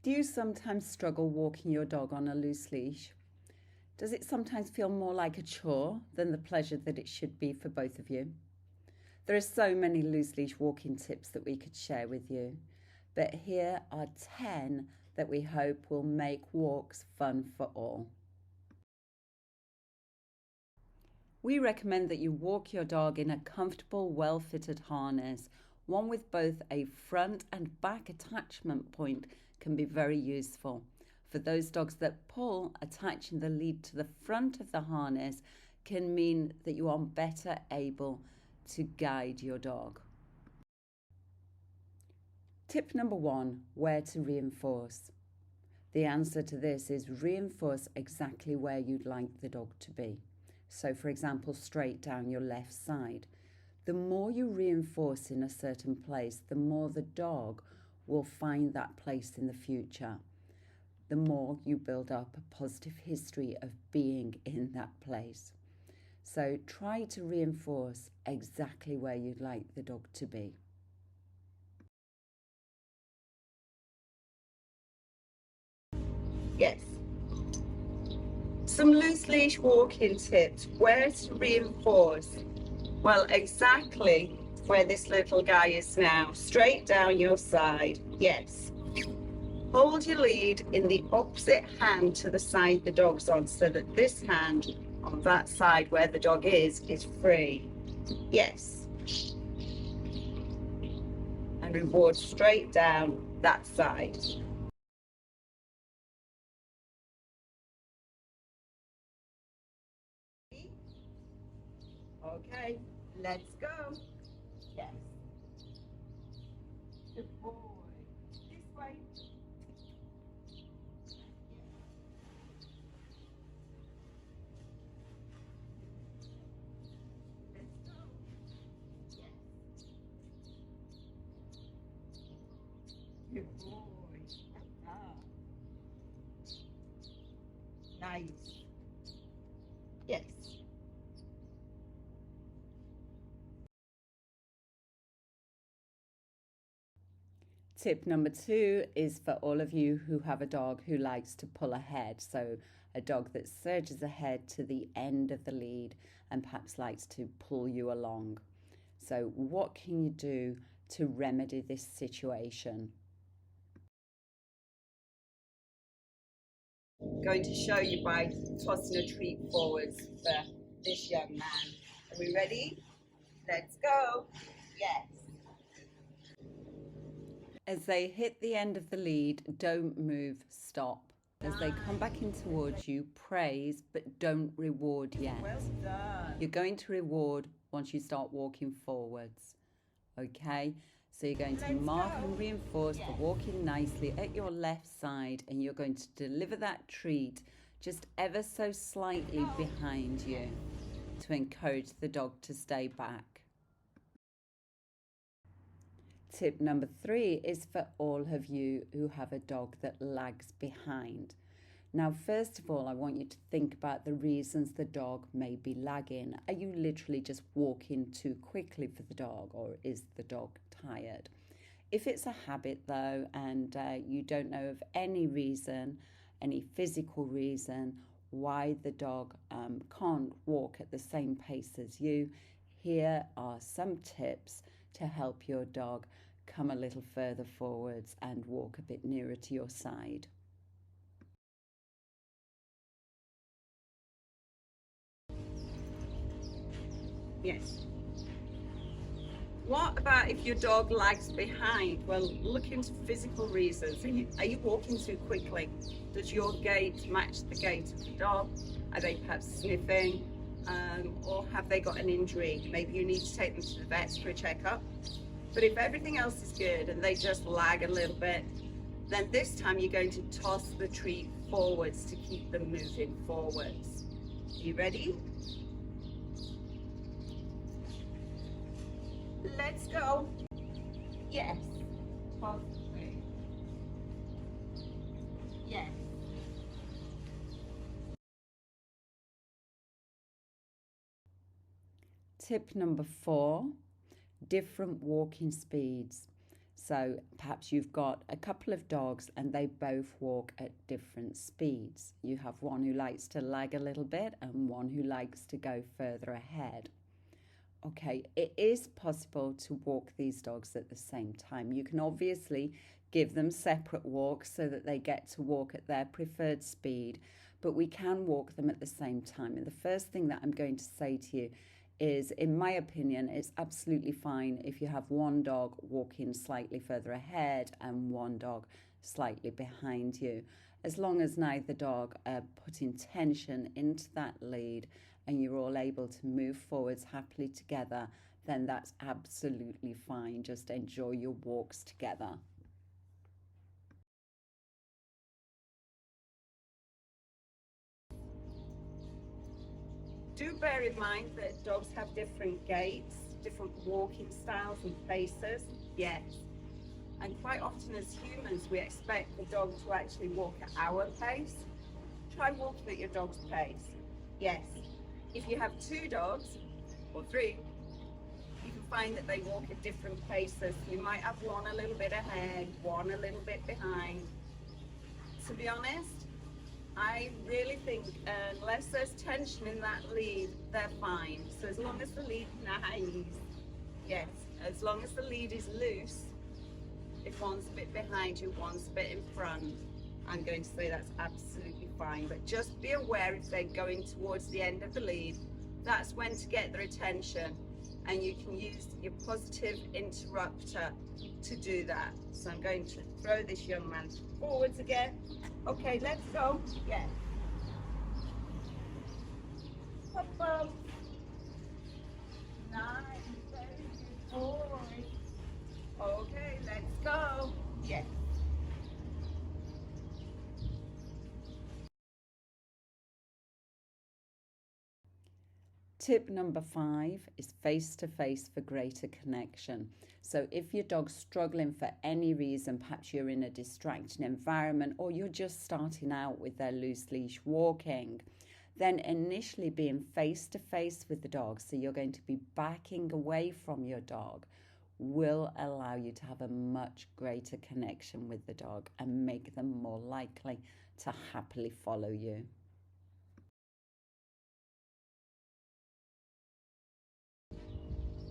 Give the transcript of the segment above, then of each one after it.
Do you sometimes struggle walking your dog on a loose leash? Does it sometimes feel more like a chore than the pleasure that it should be for both of you? There are so many loose leash walking tips that we could share with you, but here are 10 that we hope will make walks fun for all. We recommend that you walk your dog in a comfortable, well-fitted harness. One with both a front and back attachment point can be very useful. For those dogs that pull, attaching the lead to the front of the harness can mean that you are better able to guide your dog. Tip number 1, where to reinforce. The answer to this is reinforce exactly where you'd like the dog to be. So for example, straight down your left side. The more you reinforce in a certain place, the more the dog will find that place in the future. The more you build up a positive history of being in that place. So try to reinforce exactly where you'd like the dog to be. Yes. Some loose leash walking tips. Where to reinforce? Well, exactly where this little guy is now. Straight down your side. Yes. Hold your lead in the opposite hand to the side the dog's on, so that this hand on that side where the dog is free. Yes. And reward straight down that side. Okay, let's go. Yes. Good boy. This way. Let's go. Yes. Good boy. Ah. Nice. Yes. Tip number 2 is for all of you who have a dog who likes to pull ahead. So a dog that surges ahead to the end of the lead and perhaps likes to pull you along. So what can you do to remedy this situation? I'm going to show you by tossing a treat forwards for this young man. Are we ready? Let's go. Yes. As they hit the end of the lead, don't move, stop. As they come back in towards you, praise, but don't reward yet. Well done. You're going to reward once you start walking forwards. Okay? So you're going to mark and reinforce for walking nicely at your left side, and you're going to deliver that treat just ever so slightly behind you to encourage the dog to stay back. Tip number 3 is for all of you who have a dog that lags behind. Now, first of all, I want you to think about the reasons the dog may be lagging. Are you literally just walking too quickly for the dog, or is the dog tired? If it's a habit though, and you don't know of any reason, any physical reason why the dog can't walk at the same pace as you, here are some tips to help your dog come a little further forwards and walk a bit nearer to your side. Yes. What about if your dog lags behind? Well, look into physical reasons. Are you walking too quickly? Does your gait match the gait of the dog? Are they perhaps sniffing? Or have they got an injury? Maybe you need to take them to the vets for a checkup. But if everything else is good and they just lag a little bit, then this time you're going to toss the treat forwards to keep them moving forwards. Are you ready? Let's go. Yes. Toss the treat. Yes. Tip number 4, different walking speeds. So perhaps you've got a couple of dogs and they both walk at different speeds. You have one who likes to lag a little bit and one who likes to go further ahead. Okay, it is possible to walk these dogs at the same time. You can obviously give them separate walks so that they get to walk at their preferred speed, but we can walk them at the same time. And the first thing that I'm going to say to you is, in my opinion, it's absolutely fine if you have one dog walking slightly further ahead and one dog slightly behind you. As long as neither dog are putting tension into that lead and you're all able to move forwards happily together, then that's absolutely fine. Just enjoy your walks together. Do bear in mind that dogs have different gaits, different walking styles and paces, yes. And quite often as humans, we expect the dog to actually walk at our pace. Try walking at your dog's pace, yes. If you have two dogs, or three, you can find that they walk at different paces. You might have one a little bit ahead, one a little bit behind. To be honest, I really think unless there's tension in that lead, they're fine. So as long as the lead nice, yes, as long as the lead is loose, if one's a bit behind you, one's a bit in front, I'm going to say that's absolutely fine. But just be aware if they're going towards the end of the lead, that's when to get their attention. And you can use your positive interrupter to do that. So I'm going to throw this young man forwards again. Okay, let's go. Yeah. Up, up. Nice, very good boy. Okay, let's go. Yeah. Tip number 5 is face-to-face for greater connection. So if your dog's struggling for any reason, perhaps you're in a distracting environment or you're just starting out with their loose leash walking, then initially being face-to-face with the dog, so you're going to be backing away from your dog, will allow you to have a much greater connection with the dog and make them more likely to happily follow you.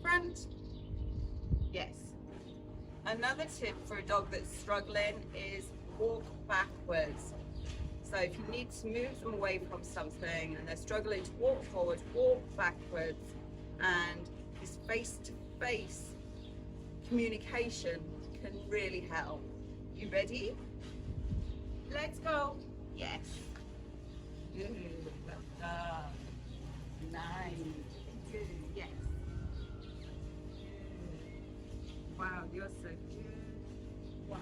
Front. Yes. Another tip for a dog that's struggling is walk backwards. So if you need to move them away from something and they're struggling to walk forward, walk backwards. And this face-to-face communication can really help. You ready? Let's go. Yes. Good. Well done. Nice. Good. Yes. Wow, you're so good. Wow.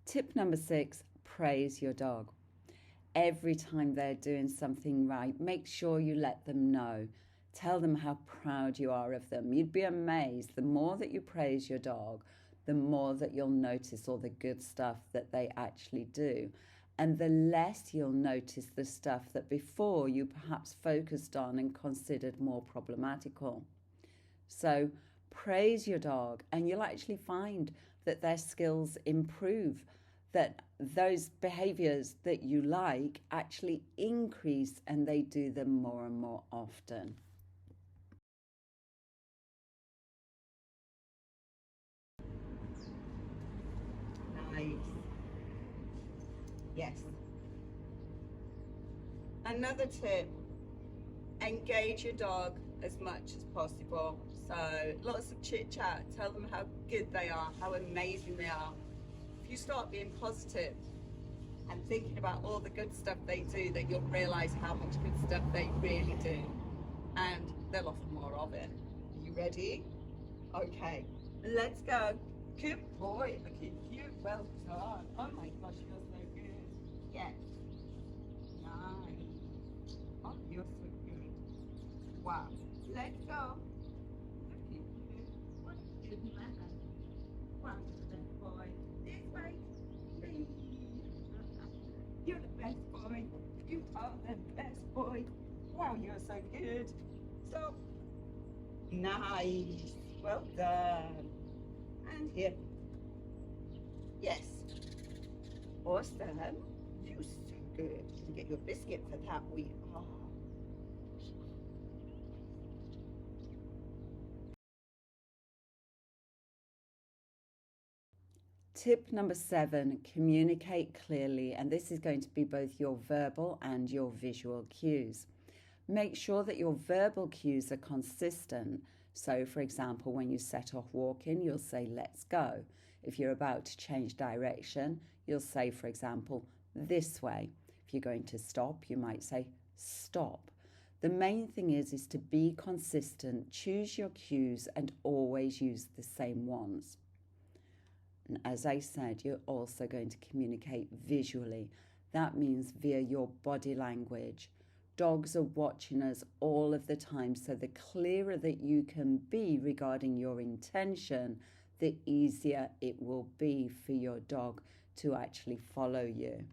Tip number 6, praise your dog. Every time they're doing something right, make sure you let them know. Tell them how proud you are of them. You'd be amazed. The more that you praise your dog, the more that you'll notice all the good stuff that they actually do. And the less you'll notice the stuff that before you perhaps focused on and considered more problematical. So praise your dog and you'll actually find that their skills improve, that those behaviors that you like actually increase and they do them more and more often. Nice. Yes. Another tip, engage your dog as much as possible. So lots of chit chat, tell them how good they are, how amazing they are. If you start being positive and thinking about all the good stuff they do, then you'll realize how much good stuff they really do. And they'll offer more of it. Are you ready? Okay, let's go. Good boy, look at you, well done. Oh my gosh, you're so good. Yes. Nice. Oh, you're so good. Wow. Let's go. Look at you. What a good man. Wow, good boy. This way. Please. You're the best boy. You are the best boy. Wow, you're so good. So, Nice. Well done. And here. Yes. Awesome. You're so good. You get your biscuit for that. We are. Tip number 7, communicate clearly, and this is going to be both your verbal and your visual cues. Make sure that your verbal cues are consistent. So, for example, when you set off walking, you'll say, let's go. If you're about to change direction, you'll say, for example, this way. If you're going to stop, you might say, stop. The main thing is to be consistent, choose your cues, and always use the same ones. And as I said, you're also going to communicate visually. That means via your body language. Dogs are watching us all of the time, so the clearer that you can be regarding your intention, the easier it will be for your dog to actually follow you.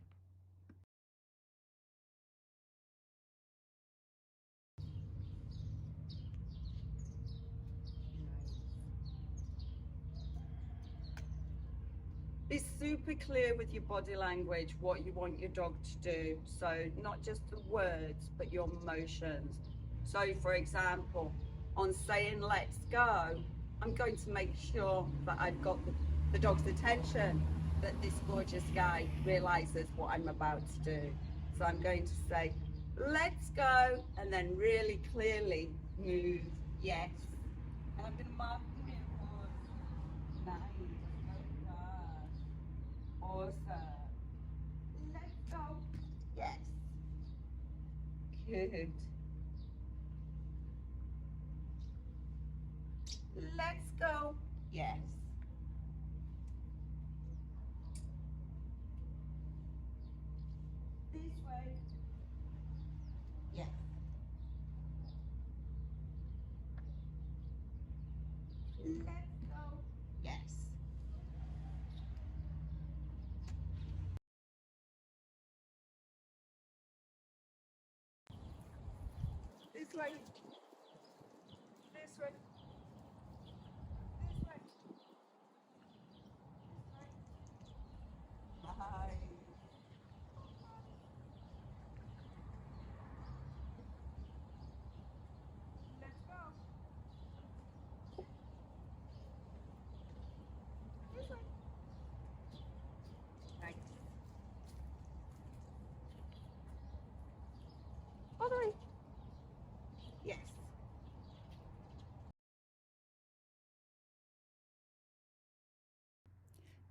Be super clear with your body language, what you want your dog to do. So not just the words, but your motions. So for example, on saying let's go, I'm going to make sure that I've got the dog's attention, that this gorgeous guy realizes what I'm about to do. So I'm going to say, let's go, and then really clearly move, yes. And I'm going to mark the mirror. Nice. Awesome. Let's go. Yes. Good. Let's go. Yes. This way. Yes. Let's go. Yes. This way. This way. This way. Hi. Let's go. This way. Nice. All the way. Yes.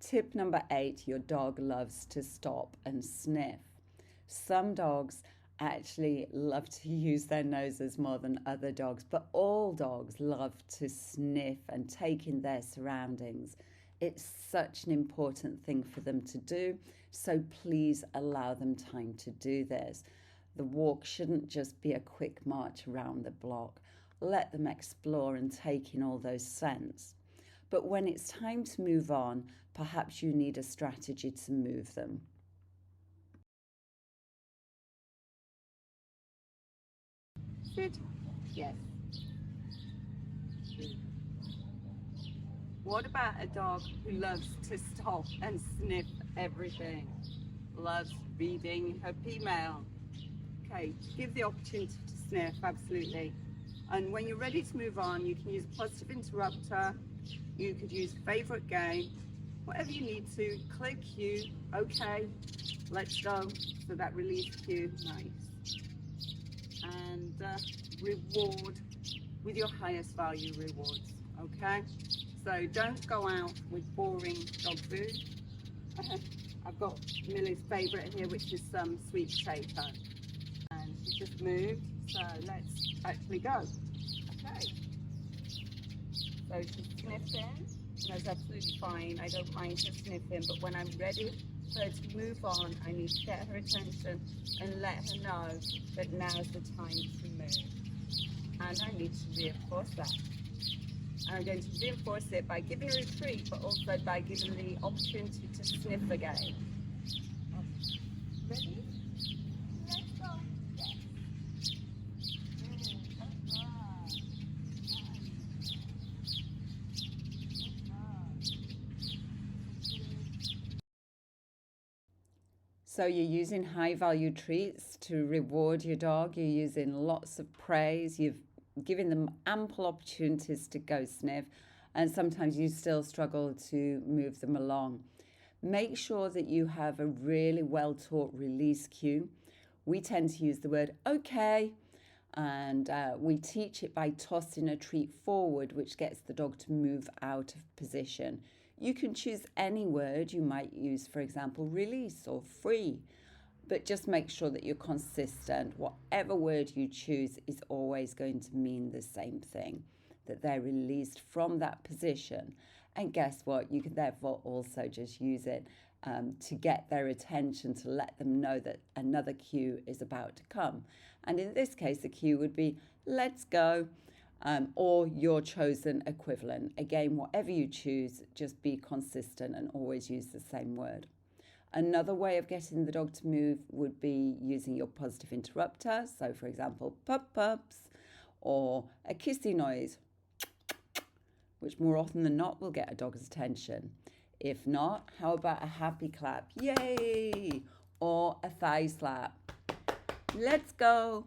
Tip number 8, your dog loves to stop and sniff. Some dogs actually love to use their noses more than other dogs, but all dogs love to sniff and take in their surroundings. It's such an important thing for them to do, so please allow them time to do this. The walk shouldn't just be a quick march around the block. Let them explore and take in all those scents. But when it's time to move on, perhaps you need a strategy to move them. Sit. Yes. Good. What about a dog who loves to stop and sniff everything? Loves reading her female. Okay, give the opportunity to sniff, absolutely. And when you're ready to move on, you can use a positive interrupter. You could use favorite game, whatever you need to. Click cue, okay, let's go. So that release cue, nice. And reward with your highest value rewards, okay? So don't go out with boring dog food. I've got Millie's favourite here, which is some sweet potato. And she just moved, so let's actually go. Okay. So she's sniffing. That's absolutely fine. I don't mind her sniffing, but when I'm ready for her to move on, I need to get her attention and let her know that now's the time to move. And I need to reinforce that. And I'm going to reinforce it by giving her a treat, but also by giving her the opportunity to sniff again. Ready? Let's go. Yes. Good. All right. Nice. So you're using high value treats to reward your dog. You're using lots of praise. You've given them ample opportunities to go sniff, and sometimes you still struggle to move them along. Make sure that you have a really well taught release cue. We tend to use the word okay, and we teach it by tossing a treat forward, which gets the dog to move out of position. You can choose any word you might use, for example, release or free, but just make sure that you're consistent. Whatever word you choose is always going to mean the same thing, that they're released from that position. And guess what? You can therefore also just use it to get their attention, to let them know that another cue is about to come. And in this case, the cue would be, let's go. Or your chosen equivalent. Again, whatever you choose, just be consistent and always use the same word. Another way of getting the dog to move would be using your positive interrupter. So, for example, pup pups, or a kissy noise, which more often than not will get a dog's attention. If not, how about a happy clap? Yay! Or a thigh slap. Let's go.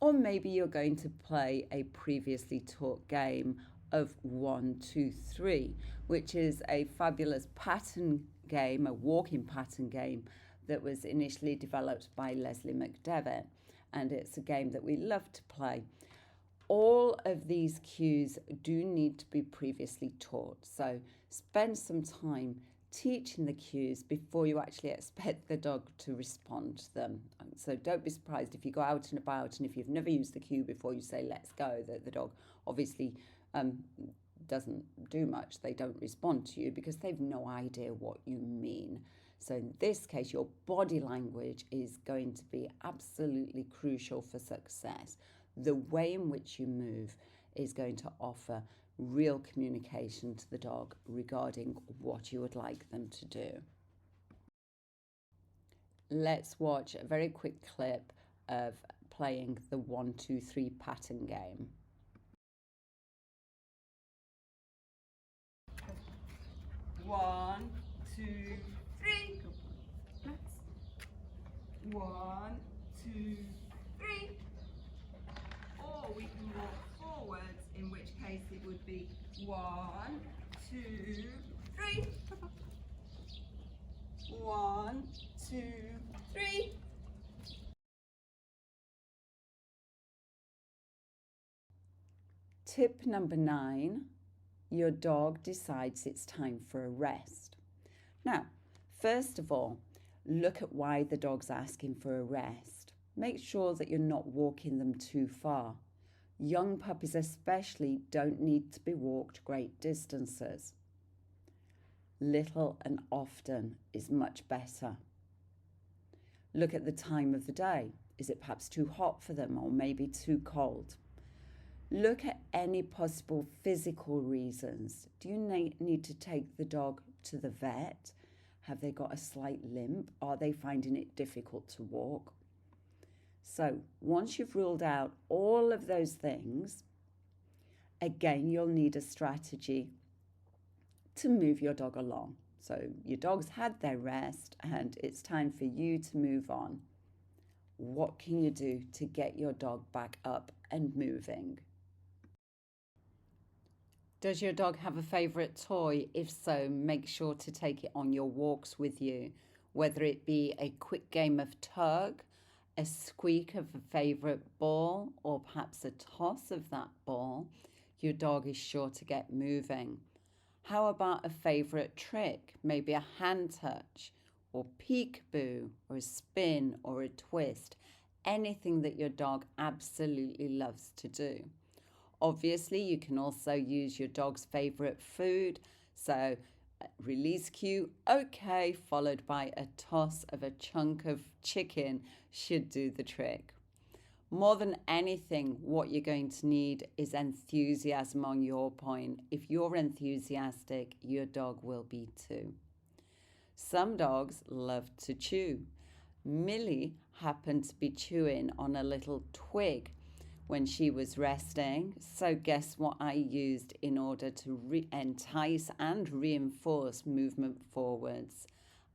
Or maybe you're going to play a previously taught game of 1, 2, 3, which is a fabulous pattern game, a walking pattern game that was initially developed by Leslie McDevitt. And it's a game that we love to play. All of these cues do need to be previously taught. So spend some time teaching the cues before you actually expect the dog to respond to them. So don't be surprised if you go out and about and if you've never used the cue before you say let's go, that the dog obviously doesn't do much. They don't respond to you because they've no idea what you mean. So in this case, your body language is going to be absolutely crucial for success. The way in which you move is going to offer real communication to the dog regarding what you would like them to do. Let's watch a very quick clip of playing the 1, 2, 3 pattern game. 1, 2, 3. 1, 2, 3. Or we can walk forwards, in which case it would be 1, 2, 3. 1, 2, 3. Tip number 9, your dog decides it's time for a rest. Now, first of all, look at why the dog's asking for a rest. Make sure that you're not walking them too far. Young puppies especially don't need to be walked great distances. Little and often is much better. Look at the time of the day. Is it perhaps too hot for them or maybe too cold? Look at any possible physical reasons. Do you need to take the dog to the vet? Have they got a slight limp? Are they finding it difficult to walk? So once you've ruled out all of those things, again, you'll need a strategy to move your dog along. So your dog's had their rest and it's time for you to move on. What can you do to get your dog back up and moving? Does your dog have a favourite toy? If so, make sure to take it on your walks with you, whether it be a quick game of tug, a squeak of a favourite ball, or perhaps a toss of that ball. Your dog is sure to get moving. How about a favourite trick? Maybe a hand touch, or peekaboo, or a spin, or a twist. Anything that your dog absolutely loves to do. Obviously, you can also use your dog's favourite food. So release cue, okay, followed by a toss of a chunk of chicken should do the trick. More than anything, what you're going to need is enthusiasm on your point. If you're enthusiastic, your dog will be too. Some dogs love to chew. Millie happened to be chewing on a little twig when she was resting. So guess what I used in order to entice and reinforce movement forwards?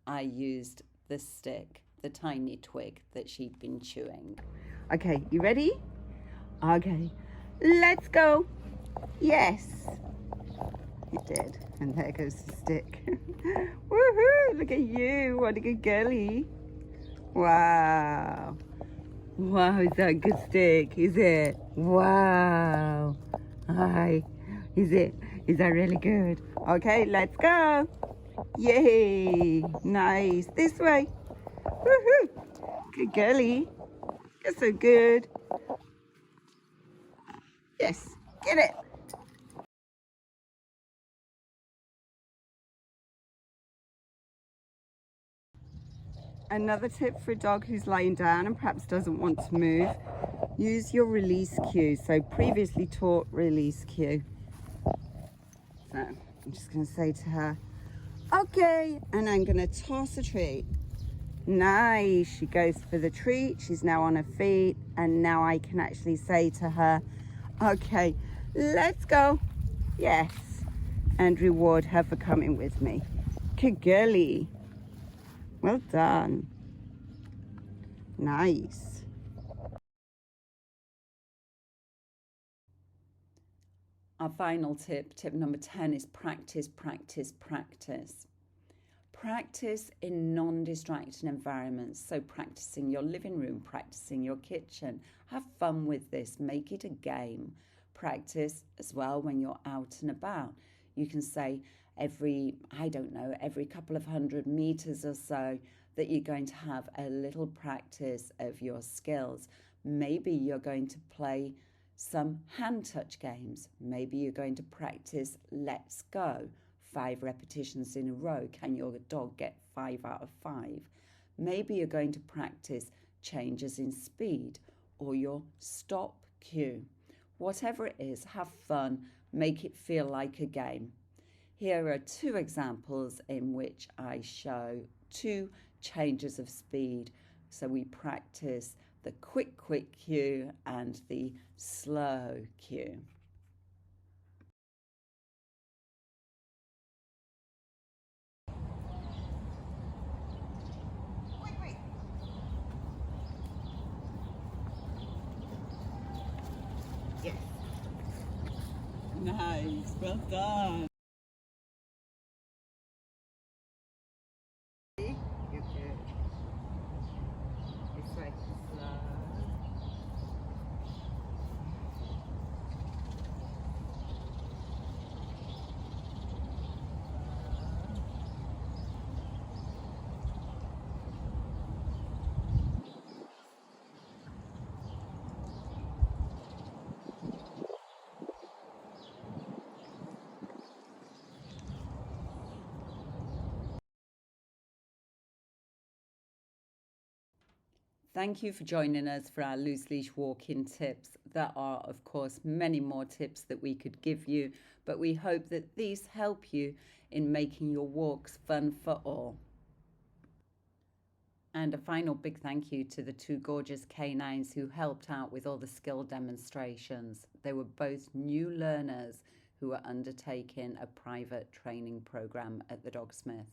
I used the stick, the tiny twig that she'd been chewing. Okay, you ready? Okay, let's go. Yes, it did. And there goes the stick. Woohoo! Look at you. What a good girlie. Wow. Wow, is that a good stick? Is it? Wow. Hi. Is it? Is that really good? Okay, let's go. Yay. Nice. This way. Woohoo. Good girlie. You're so good. Yes. Get it. Another tip for a dog who's lying down and perhaps doesn't want to move, use your release cue. So previously taught release cue. So I'm just going to say to her, okay, and I'm going to toss a treat. Nice, she goes for the treat. She's now on her feet, and now I can actually say to her, okay, let's go. Yes, and reward her for coming with me. Good girlie. Well done. Nice. Our final tip, tip number 10, is practice, practice, practice. Practice in non-distracting environments. So practicing your living room, practicing your kitchen. Have fun with this. Make it a game. Practice as well when you're out and about. You can say every couple of 100 meters or so that you're going to have a little practice of your skills. Maybe you're going to play some hand touch games. Maybe you're going to practice let's go. 5 repetitions in a row. Can your dog get 5 out of 5? Maybe you're going to practice changes in speed or your stop cue. Whatever it is, have fun, make it feel like a game. Here are 2 examples in which I show 2 changes of speed. So we practice the quick cue and the slow cue. Yes. Nice. Well done. You're good. This way. Slow. Thank you for joining us for our loose leash walking tips. There are, of course, many more tips that we could give you, but we hope that these help you in making your walks fun for all. And a final big thank you to the 2 gorgeous canines who helped out with all the skill demonstrations. They were both new learners who were undertaking a private training program at the DogSmith.